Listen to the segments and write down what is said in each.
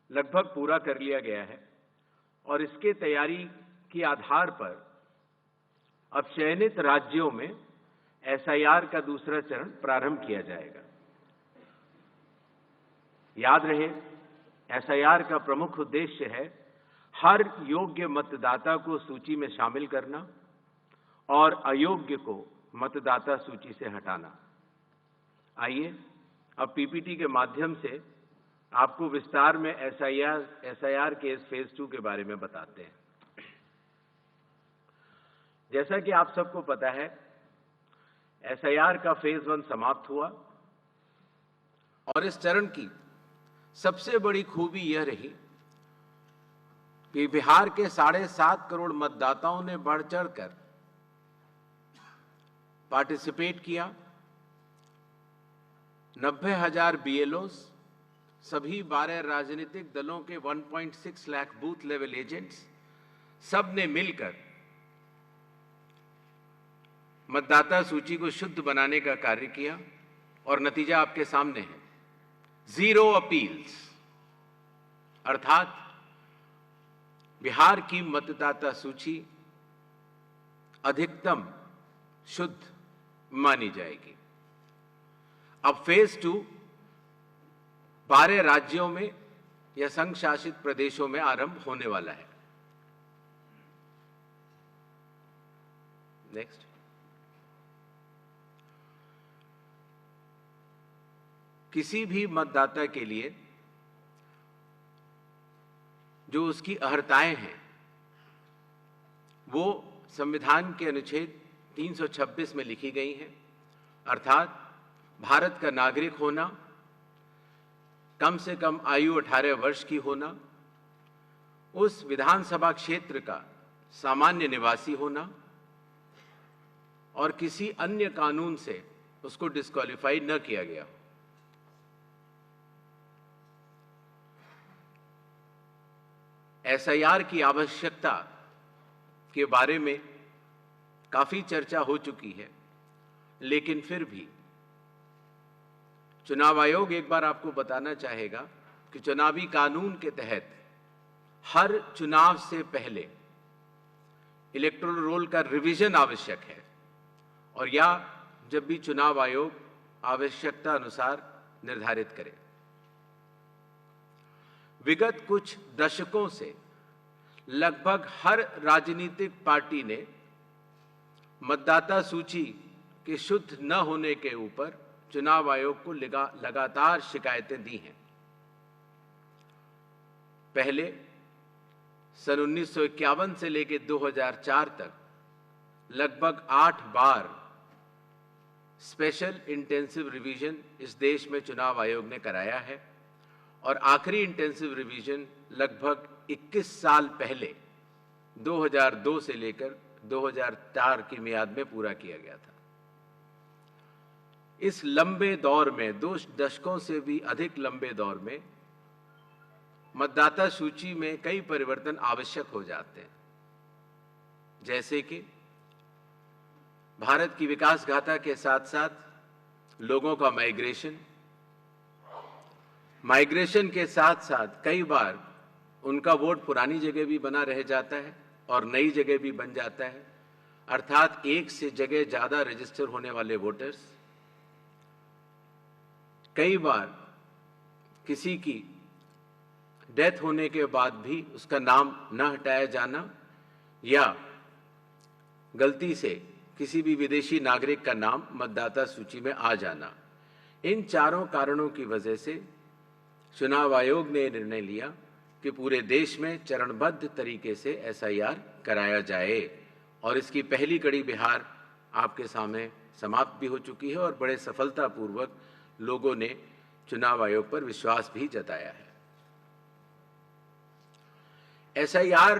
लगभग पूरा कर लिया गया है और इसके तैयारी के आधार पर अब चयनित राज्यों में एसआईआर का दूसरा चरण प्रारंभ किया जाएगा। याद रहे, एसआईआर का प्रमुख उद्देश्य है हर योग्य मतदाता को सूची में शामिल करना और अयोग्य को मतदाता सूची से हटाना। आइए अब पीपीटी के माध्यम से आपको विस्तार में एसआईआर के इस फेज 2 के बारे में बताते हैं। जैसा कि आप सबको पता है, एसआईआर का फेज 1 समाप्त हुआ और इस चरण की सबसे बड़ी खूबी यह रही कि बिहार के 7.5 करोड़ मतदाताओं ने बढ़ चढ़कर पार्टिसिपेट किया। 90,000 बीएलओ, सभी 12 राजनीतिक दलों के 1.6 लाख बूथ लेवल एजेंट्स, सब ने मिलकर मतदाता सूची को शुद्ध बनाने का कार्य किया और नतीजा आपके सामने है। 0 अपील्स, अर्थात बिहार की मतदाता सूची अधिकतम शुद्ध मानी जाएगी। अब फेज 2 12 राज्यों में या संघ शासित प्रदेशों में आरंभ होने वाला है। नेक्स्ट। किसी भी मतदाता के लिए जो उसकी अर्हताएं हैं वो संविधान के अनुच्छेद 326 में लिखी गई हैं, अर्थात भारत का नागरिक होना, कम से कम आयु 18 वर्ष की होना, उस विधानसभा क्षेत्र का सामान्य निवासी होना और किसी अन्य कानून से उसको डिस्क्वालीफाई न किया गया हो। एसआईआर की आवश्यकता के बारे में काफी चर्चा हो चुकी है, लेकिन फिर भी चुनाव आयोग एक बार आपको बताना चाहेगा कि चुनावी कानून के तहत हर चुनाव से पहले इलेक्टोरल रोल का रिवीजन आवश्यक है और या जब भी चुनाव आयोग आवश्यकता अनुसार निर्धारित करे। विगत कुछ दशकों से लगभग हर राजनीतिक पार्टी ने मतदाता सूची के शुद्ध न होने के ऊपर चुनाव आयोग को लगातार शिकायतें दी हैं। पहले सन 1951 से लेकर 2004 तक लगभग 8 बार स्पेशल इंटेंसिव रिवीजन इस देश में चुनाव आयोग ने कराया है और आखिरी इंटेंसिव रिवीजन लगभग 21 साल पहले 2002 से लेकर 2004 की मियाद में पूरा किया गया था। इस लंबे दौर में, 2 दशकों से भी अधिक लंबे दौर में, मतदाता सूची में कई परिवर्तन आवश्यक हो जाते हैं, जैसे कि भारत की विकास गाथा के साथ साथ लोगों का माइग्रेशन के साथ साथ कई बार उनका वोट पुरानी जगह भी बना रह जाता है और नई जगह भी बन जाता है, अर्थात एक से जगह ज्यादा रजिस्टर होने वाले वोटर्स। कई बार किसी की डेथ होने के बाद भी उसका नाम न हटाया जाना या गलती से किसी भी विदेशी नागरिक का नाम मतदाता सूची में आ जाना, इन चारों कारणों की वजह से चुनाव आयोग ने निर्णय लिया कि पूरे देश में चरणबद्ध तरीके से एसआईआर कराया जाए और इसकी पहली कड़ी बिहार आपके सामने समाप्त भी हो चुकी है और बड़े सफलतापूर्वक लोगों ने चुनाव आयोग पर विश्वास भी जताया है। एसआईआर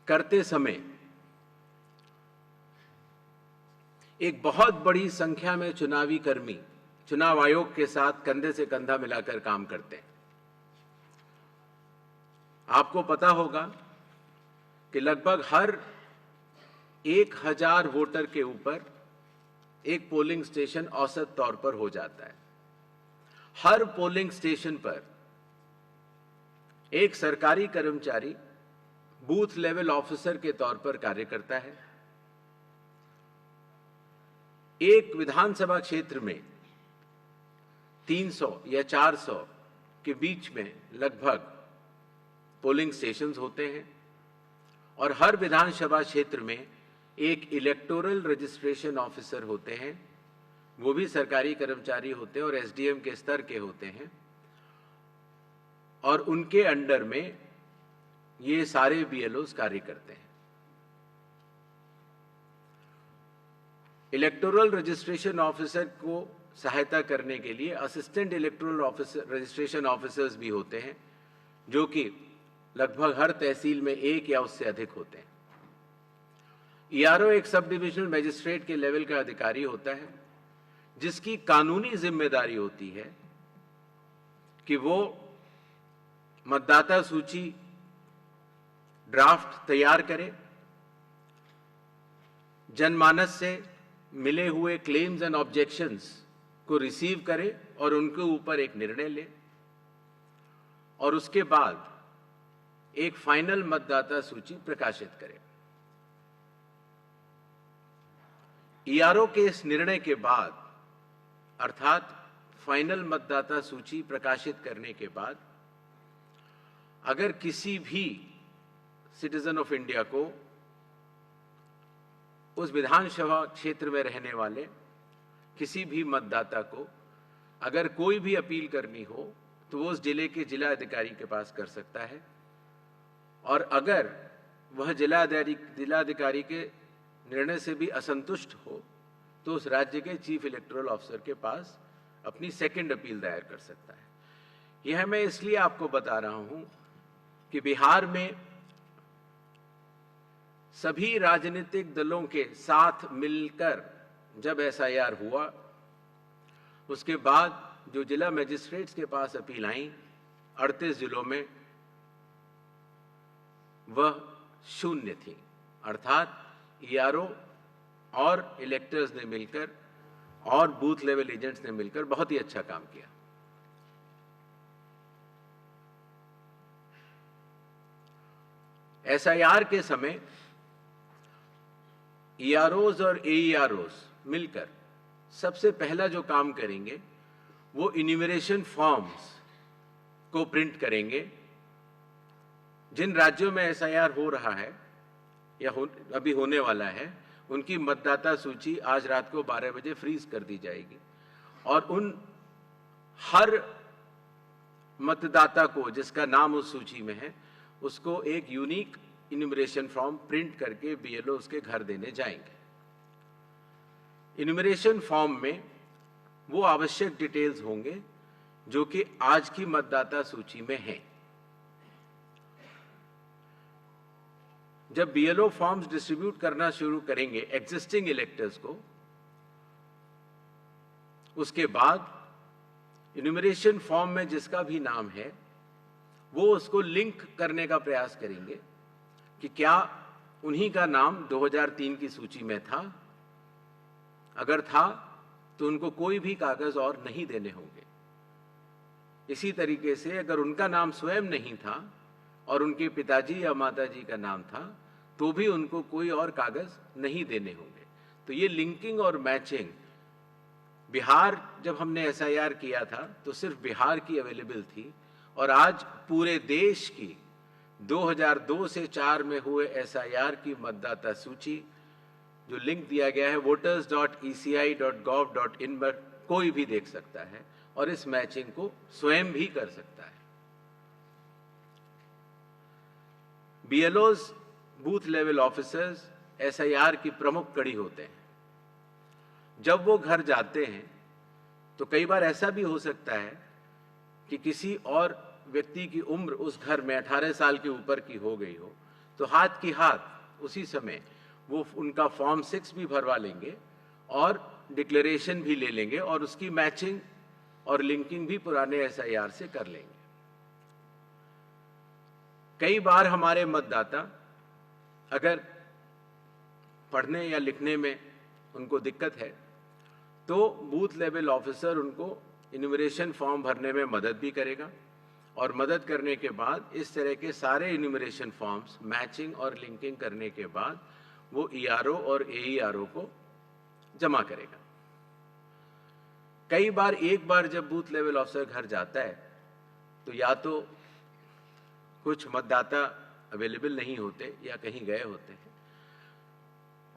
करते समय एक बहुत बड़ी संख्या में चुनावी कर्मी चुनाव आयोग के साथ कंधे से कंधा मिलाकर काम करते हैं। आपको पता होगा कि लगभग हर 1000 वोटर के ऊपर एक पोलिंग स्टेशन औसत तौर पर हो जाता है। हर पोलिंग स्टेशन पर एक सरकारी कर्मचारी बूथ लेवल ऑफिसर के तौर पर कार्य करता है। एक विधानसभा क्षेत्र में 300 या 400 के बीच में लगभग पोलिंग स्टेशंस होते हैं और हर विधानसभा क्षेत्र में एक इलेक्टोरल रजिस्ट्रेशन ऑफिसर होते हैं। वो भी सरकारी कर्मचारी होते हैं और एसडीएम के स्तर के होते हैं और उनके अंडर में ये सारे बीएलओज कार्य करते हैं। इलेक्टोरल रजिस्ट्रेशन ऑफिसर को सहायता करने के लिए assistant electoral officer registration officers भी होते हैं, जो कि लगभग हर तहसील में एक या उससे अधिक होते हैं। ईआरओ एक सब डिविजनल मजिस्ट्रेट के लेवल का अधिकारी होता है, जिसकी कानूनी जिम्मेदारी होती है कि वो मतदाता सूची ड्राफ्ट तैयार करे, जनमानस से मिले हुए क्लेम्स एंड ऑब्जेक्शंस को रिसीव करे और उनके ऊपर एक निर्णय ले और उसके बाद एक फाइनल मतदाता सूची प्रकाशित करे। ईआरओ के इस निर्णय के बाद, अर्थात फाइनल मतदाता सूची प्रकाशित करने के बाद, अगर किसी भी सिटीजन ऑफ इंडिया को, उस विधानसभा क्षेत्र में रहने वाले किसी भी मतदाता को अगर कोई भी अपील करनी हो तो वो उस जिले के जिला अधिकारी के पास कर सकता है और अगर वह जिलाधिकारी के निर्णय से भी असंतुष्ट हो तो उस राज्य के चीफ इलेक्टोरल ऑफिसर के पास अपनी सेकंड अपील दायर कर सकता है। यह मैं इसलिए आपको बता रहा हूं कि बिहार में सभी राजनीतिक दलों के साथ मिलकर जब एसआईआर हुआ, उसके बाद जो जिला मजिस्ट्रेट्स के पास अपील आई 38 जिलों में, वह 0 थी। अर्थात ईआरओ और इलेक्टर्स ने मिलकर और बूथ लेवल एजेंट्स ने मिलकर बहुत ही अच्छा काम किया। एसआईआर के समय ईआरओज और एईआरओज मिलकर सबसे पहला जो काम करेंगे वो इन्यूमरेशन फॉर्म्स को प्रिंट करेंगे। जिन राज्यों में एसआईआर हो रहा है या अभी होने वाला है, उनकी मतदाता सूची आज रात को 12 बजे फ्रीज कर दी जाएगी और उन हर मतदाता को जिसका नाम उस सूची में है, उसको एक यूनिक इन्यूमरेशन फॉर्म प्रिंट करके बीएलओ उसके घर देने जाएंगे। इन्यूमरेशन फॉर्म में वो आवश्यक डिटेल्स होंगे जो कि आज की मतदाता सूची में हैं। जब बीएलओ फॉर्म्स डिस्ट्रीब्यूट करना शुरू करेंगे एग्जिस्टिंग इलेक्टर्स को, उसके बाद इन्यूमरेशन फॉर्म में जिसका भी नाम है वो उसको लिंक करने का प्रयास करेंगे कि क्या उन्हीं का नाम 2003 की सूची में था। अगर था तो उनको कोई भी कागज और नहीं देने होंगे। इसी तरीके से अगर उनका नाम स्वयं नहीं था और उनके पिताजी या माताजी का नाम था तो भी उनको कोई और कागज नहीं देने होंगे। तो ये लिंकिंग और मैचिंग, बिहार जब हमने एसआईआर किया था तो सिर्फ बिहार की अवेलेबल थी और आज पूरे देश की 2002 से 4 में हुए एसआईआर की मतदाता सूची जो लिंक दिया गया है voters.eci.gov.in पर कोई भी देख सकता है और इस मैचिंग को स्वयं भी कर सकता है। बीएलओज, बूथ लेवल ऑफिसर्स एसआईआर की प्रमुख कड़ी होते हैं। जब वो घर जाते हैं तो कई बार ऐसा भी हो सकता है कि किसी और व्यक्ति की उम्र उस घर में 18 साल के ऊपर की हो गई हो, तो हाथ की हाथ उसी समय वो उनका फॉर्म 6 भी भरवा लेंगे और डिक्लेरेशन भी ले लेंगे और उसकी मैचिंग और लिंकिंग भी पुराने एसआईआर से कर लेंगे। कई बार हमारे मतदाता अगर पढ़ने या लिखने में उनको दिक्कत है तो बूथ लेवल ऑफिसर उनको इन्यूमरेशन फॉर्म भरने में मदद भी करेगा और मदद करने के बाद इस तरह के सारे इन्यूमरेशन फॉर्म्स मैचिंग और लिंकिंग करने के बाद वो ईआरओ और एईआरओ को जमा करेगा। कई बार एक बार जब बूथ लेवल ऑफिसर घर जाता है तो या तो कुछ मतदाता अवेलेबल नहीं होते या कहीं गए होते हैं,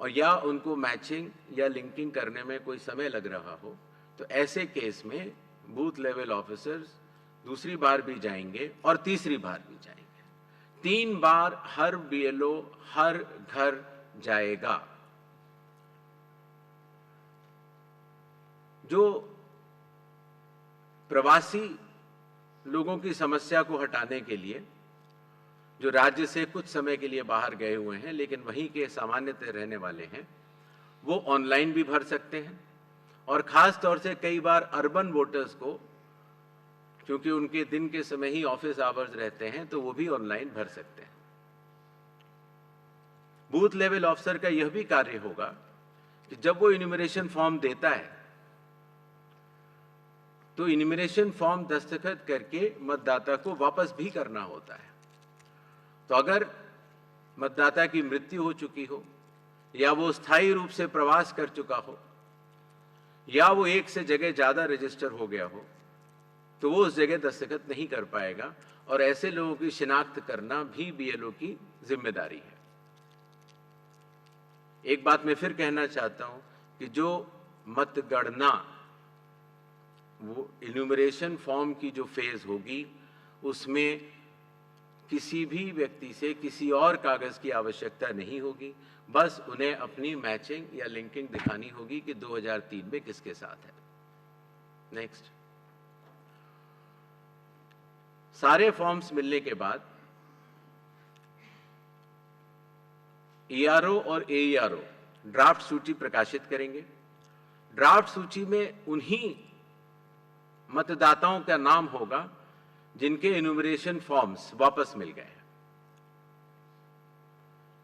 और या उनको मैचिंग या लिंकिंग करने में कोई समय लग रहा हो, तो ऐसे केस में बूथ लेवल ऑफिसर्स दूसरी बार भी जाएंगे और तीसरी बार भी जाएंगे। 3 बार हर बीएलओ हर घर जाएगा। जो प्रवासी लोगों की समस्या को हटाने के लिए, जो राज्य से कुछ समय के लिए बाहर गए हुए हैं लेकिन वहीं के सामान्यतः रहने वाले हैं, वो ऑनलाइन भी भर सकते हैं। और खास तौर से कई बार अर्बन वोटर्स को, क्योंकि उनके दिन के समय ही ऑफिस आवर्स रहते हैं, तो वो भी ऑनलाइन भर सकते हैं। बूथ लेवल ऑफिसर का यह भी कार्य होगा कि जब वो इन्यूमरेशन फॉर्म देता है तो इन्यूमरेशन फॉर्म दस्तखत करके मतदाता को वापस भी करना होता है। तो अगर मतदाता की मृत्यु हो चुकी हो, या वो स्थायी रूप से प्रवास कर चुका हो, या वो एक से जगह ज्यादा रजिस्टर हो गया हो, तो वो उस जगह दस्तखत नहीं कर पाएगा। और ऐसे लोगों की शिनाख्त करना भी बीएलओ की जिम्मेदारी है। एक बात मैं फिर कहना चाहता हूं कि जो मतगणना, वो इन्यूमरेशन फॉर्म की जो फेज होगी, उसमें किसी भी व्यक्ति से किसी और कागज की आवश्यकता नहीं होगी। बस उन्हें अपनी मैचिंग या लिंकिंग दिखानी होगी कि 2003 में किसके साथ है। नेक्स्ट, सारे फॉर्म्स मिलने के बाद ईआरओ और एईआरओ ड्राफ्ट सूची प्रकाशित करेंगे। ड्राफ्ट सूची में उन्हीं मतदाताओं का नाम होगा जिनके इन्यूमरेशन फॉर्म्स वापस मिल गए हैं।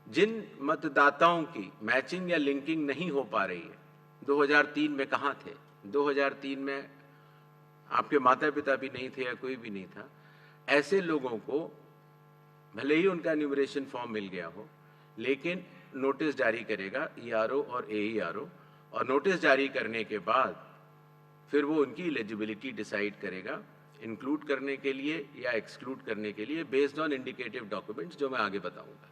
जिन मतदाताओं की मैचिंग या लिंकिंग नहीं हो पा रही है, 2003 में कहां थे, 2003 में आपके माता पिता भी नहीं थे या कोई भी नहीं था, ऐसे लोगों को भले ही उनका इन्यूमरेशन फॉर्म मिल गया हो, लेकिन नोटिस जारी करेगा ईआरओ और एईआरओ, और नोटिस जारी करने के बाद फिर वो उनकी एलिजिबिलिटी डिसाइड करेगा, इंक्लूड करने के लिए या एक्सक्लूड करने के लिए, बेस्ड ऑन इंडिकेटिव डॉक्यूमेंट्स, जो मैं आगे बताऊंगा।